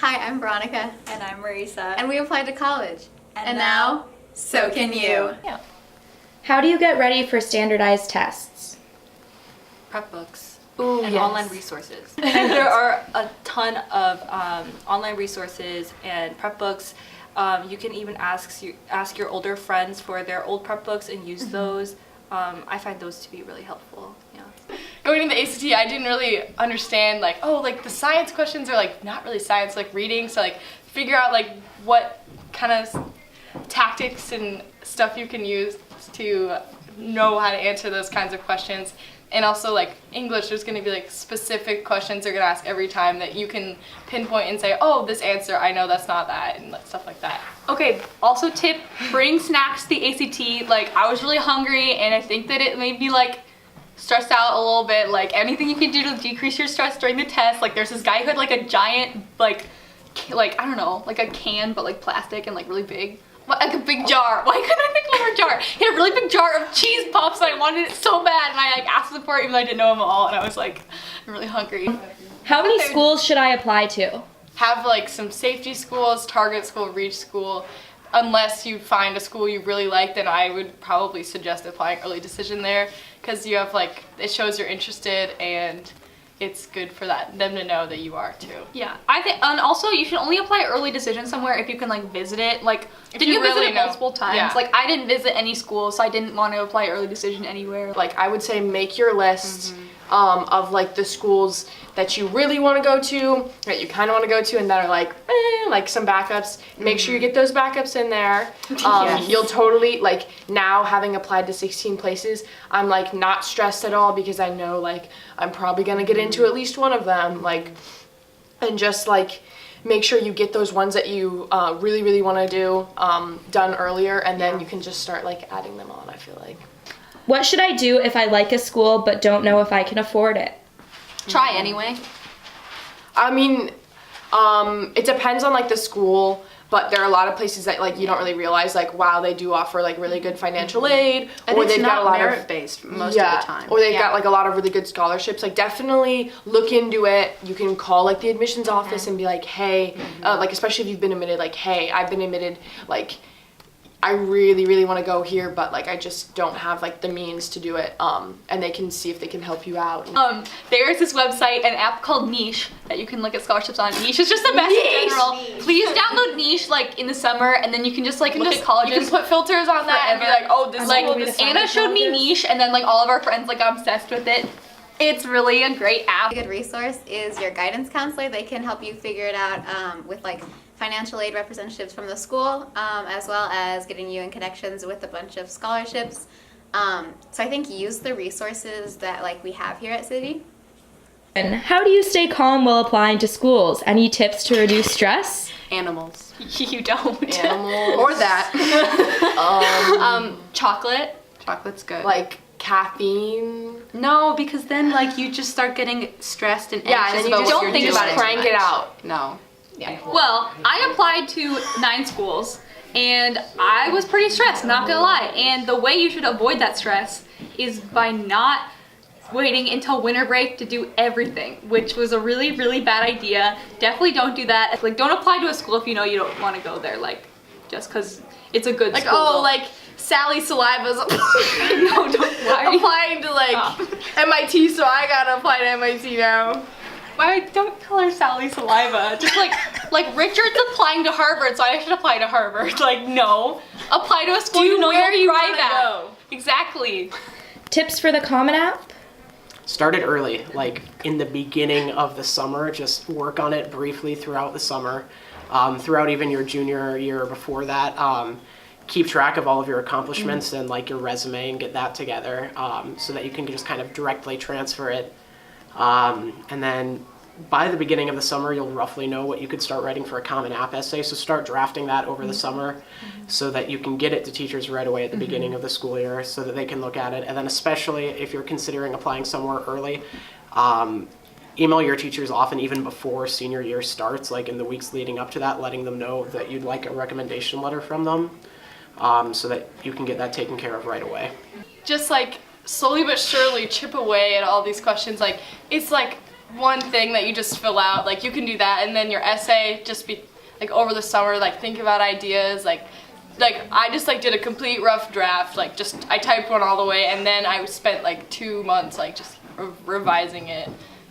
Hi, I'm Veronica. And I'm Marisa. And we applied to college. And now, so can you. Yeah. How do you get ready for standardized tests? Prep books. Ooh, and yes. online resources. And there are a ton of online resources and prep books. You can even ask your older friends for their old prep books and use those. I find those to be really helpful. Yeah. Going to the ACT, I didn't really understand the science questions are not really science, like reading. So figure out what kind of tactics and stuff you can use to know how to answer those kinds of questions. And also English, there's going to be specific questions they're going to ask every time that you can pinpoint and say, oh, this answer, I know that's not that, and stuff like that. Okay, also tip, bring snacks to the ACT. I was really hungry and I think that it made me stressed out a little bit. Anything you can do to decrease your stress during the test. There's this guy who had a giant, I don't know, a can but plastic and really big. A big jar. Why couldn't I pick another jar? He had a really big jar of cheese puffs and I wanted it so bad and I asked him for it even though I didn't know them all and I was I'm really hungry. How many schools should I apply to? Have some safety schools, target school, reach school. Unless you find a school you really like, then I would probably suggest applying early decision there because you have it shows you're interested and it's good for them to know that you are too. Yeah, I think, and also you should only apply early decision somewhere if you can visit it. Did you visit it multiple times? Yeah. I didn't visit any schools, so I didn't want to apply early decision anywhere. I would say make your list of the schools that you really want to go to, that you kind of want to go to, and that are some backups. Make sure you get those backups in there. Yes. You'll totally now having applied to 16 places, I'm not stressed at all because I know I'm probably gonna get into at least one of them. And just make sure you get those ones that you really want to do done earlier, and then you can just start adding them on. I feel like. What should I do if I like a school but don't know if I can afford it? Try anyway. I mean, it depends on the school, but there are a lot of places that you don't really realize wow, they do offer really good financial aid, and or it's they've not got a lot merit-based most of the time. Or they've got a lot of really good scholarships. Definitely look into it. You can call the admissions office and be hey, especially if you've been admitted, hey, I've been admitted, I really want to go here, but I just don't have the means to do it, and they can see if they can help you out. There's this website, an app called Niche that you can look at scholarships on. Niche is just the best in general. Please download Niche in the summer, and then you can just look at colleges. You can put filters on that and be oh, this school, this Anna showed me Niche, and then all of our friends got obsessed with it. It's really a great app. A good resource is your guidance counselor. They can help you figure it out with financial aid representatives from the school, as well as getting you in connections with a bunch of scholarships. So I think use the resources that we have here at City. And how do you stay calm while applying to schools? Any tips to reduce stress? Animals. You don't. Animals. Or that. Chocolate. Chocolate's good. Caffeine. No, because then you just start getting stressed and anxious Yeah, and then you about just what don't you're think doing about it. too Crank much. it out. No. Yeah. Well, I applied to 9 schools and I was pretty stressed, not gonna lie. And the way you should avoid that stress is by not waiting until winter break to do everything, which was a really bad idea. Definitely don't do that. Don't apply to a school if you know you don't want to go there, just because it's a good school. Sally Saliva's No, don't. Why are you applying to MIT, so I gotta apply to MIT now. Why don't call her Sally Saliva? Just Richard's applying to Harvard, so I should apply to Harvard. No. Apply to a school you know you'll thrive at. Exactly. Tips for the Common App? Start it early, in the beginning of the summer. Just work on it briefly throughout the summer, throughout even your junior year or before that. Keep track of all of your accomplishments and your resume and get that together, so that you can just kind of directly transfer it. And then by the beginning of the summer, you'll roughly know what you could start writing for a Common App essay. So start drafting that over the summer so that you can get it to teachers right away at the beginning of the school year so that they can look at it. And then especially if you're considering applying somewhere early, email your teachers often even before senior year starts, in the weeks leading up to that, letting them know that you'd like a recommendation letter from them, so that you can get that taken care of right away. Just slowly but surely chip away at all these questions. It's one thing that you just fill out. Like you can do that, and then your essay just be like over the summer. Like think about ideas. Like I just like did a complete rough draft. Like just I typed one all the way, and then I spent like 2 months like just revising it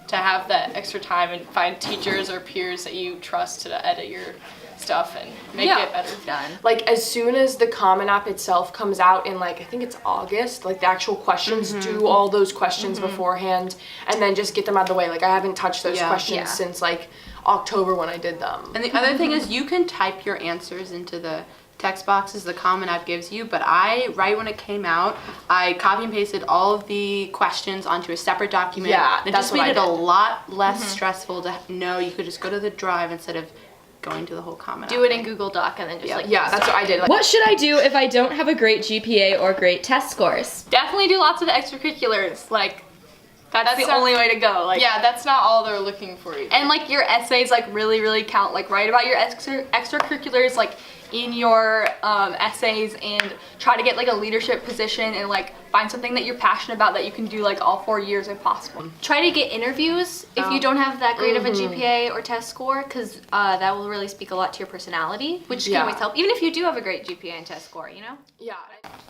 to have that extra time and find teachers or peers that you trust to edit your stuff and make it better. Done. Like as soon as the Common App itself comes out in like I think it's August, like the actual questions, do all those questions beforehand and then just get them out of the way. Like I haven't touched those questions since like October when I did them. And the other thing is you can type your answers into the text boxes the Common App gives you, but right when it came out, I copy and pasted all of the questions onto a separate document. Yeah, and it that's just what made I it a did. lot less stressful to know you could just go to the drive instead of going to the whole Common App. Do it in Google Doc and then just like Yeah, that's what I did. Like, What should I do if I don't have a great GPA or great test scores? definitely do lots of extracurriculars. Like that's the not- only way to go. Like Yeah, that's not all they're looking for you. and like your essays like really count. Like write about your extracurriculars like in your essays and try to get like a leadership position and like find something that you're passionate about that you can do like all 4 years if possible. Try to get interviews if you don't have that great of a GPA or test score, because that will really speak a lot to your personality, which can always help, even if you do have a great GPA and test score, you know? yeah.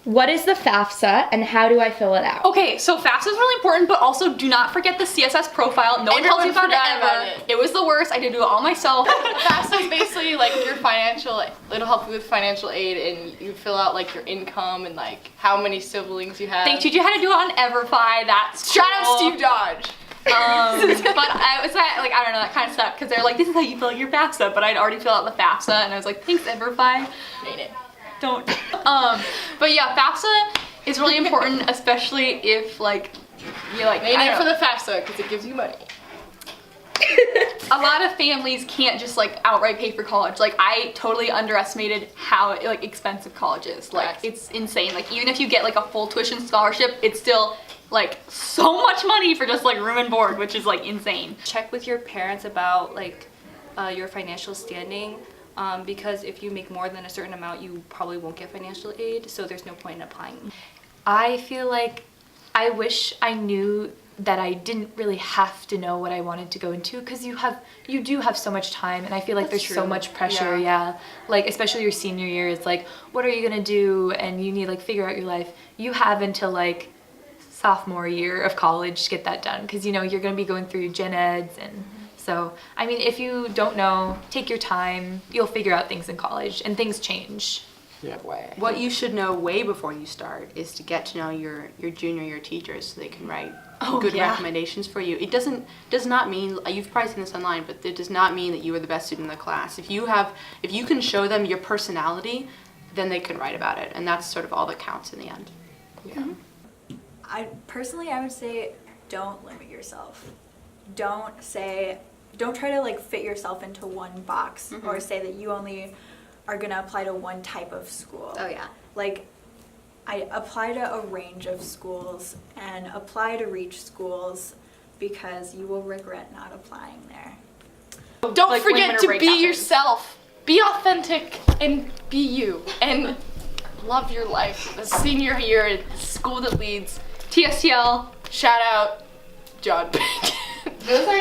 What is the FAFSA and how do I fill it out? Okay, so FAFSA is really important, but also do not forget the CSS profile. No one tells you Everyone about it forgot ever. about it. It was the worst. I did it all myself. FAFSA is basically like your financial, it'll help you with financial aid, and you fill out like your income and like how many siblings you have. They teach you how to do it on Everfi. That's Shout out cool. Steve Dodge. But I was like, I don't know, that kind of sucked because they're like, this is how you fill out your FAFSA, but I'd already filled out the FAFSA, and I was like, thanks Everfi. Made it. Don't. But yeah, FAFSA is really important, especially if like you like. Made I it don't for know. the FAFSA because it gives you money. A lot of families can't just like outright pay for college. Like I totally underestimated how like expensive college is. Like it's insane. Like even if you get like a full tuition scholarship, it's still like so much money for just like room and board, which is like insane. Check with your parents about like your financial standing, because if you make more than a certain amount, you probably won't get financial aid, so there's no point in applying. I feel like I wish I knew that I didn't really have to know what I wanted to go into, because you do have so much time, and I feel like That's there's so true. much pressure. Yeah, like especially your senior year, it's like what are you gonna do, and you need like figure out your life. You have until like sophomore year of college to get that done, because you know you're gonna be going through your gen eds, and so I mean if you don't know, take your time. You'll figure out things in college, and things change. Way. What you should know way before you start is to get to know your junior year teachers so they can write good recommendations for you. It does not mean, you've probably seen this online, but it does not mean that you are the best student in the class. If you can show them your personality, then they can write about it, and that's sort of all that counts in the end. Yeah. I would say don't limit yourself. Don't try to like fit yourself into one box or say that you only are gonna apply to one type of school. Oh yeah. Like I apply to a range of schools and apply to reach schools because you will regret not applying there. Don't Like, when forget a to break be happens. yourself. Be authentic and be you. And love your life. The senior year at the school that leads. TSTL. Shout out John Pink. Those are